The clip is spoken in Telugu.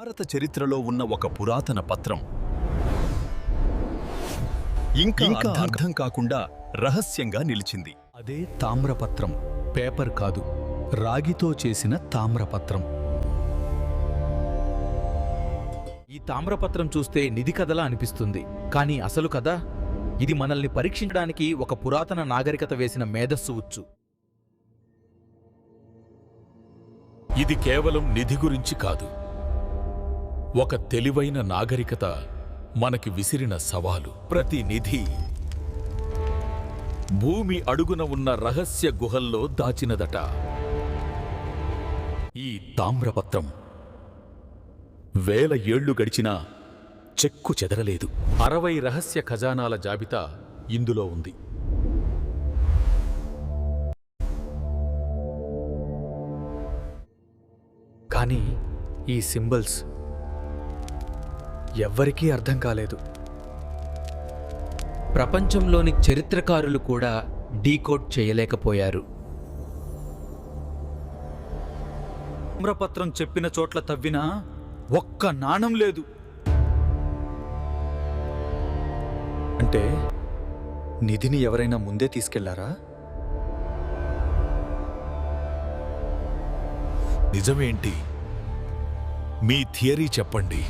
భారత చరిత్రలో ఉన్న ఒక పురాతన పత్రం ఇంకా అర్థం కాకుండా రహస్యంగా నిలిచింది. అదే తామ్రపత్రం. పేపర్ కాదు, రాగితో చేసిన తామ్రపత్రం. ఈ తామ్రపత్రం చూస్తే నిధి కథలా అనిపిస్తుంది, కానీ అసలు కథ ఇది మనల్ని పరీక్షించడానికి ఒక పురాతన నాగరికత వేసిన మేధస్సు ఉచ్చు. ఇది కేవలం నిధి గురించి కాదు, ఒక తెలివైన నాగరికత మనకి విసిరిన సవాలు. ప్రతి నిధి భూమి అడుగున ఉన్న రహస్య గుహల్లో దాచినదట. ఈ తామ్రపత్రం 1000 ఏళ్లు గడిచినా చెక్కు చెదరలేదు. 60 రహస్య ఖజానాల జాబితా ఇందులో ఉంది. కానీ ఈ సింబల్స్ ఎవ్వరికీ అర్థం కాలేదు. ప్రపంచంలోని చరిత్రకారులు కూడా డీకోడ్ చేయలేకపోయారు. తామ్రపత్రం చెప్పిన చోట్ల తవ్వినా ఒక్క నాణం లేదు. అంటే నిధిని ఎవరైనా ముందే తీసుకెళ్లారా? నిజమేంటి? మీ థియరీ చెప్పండి.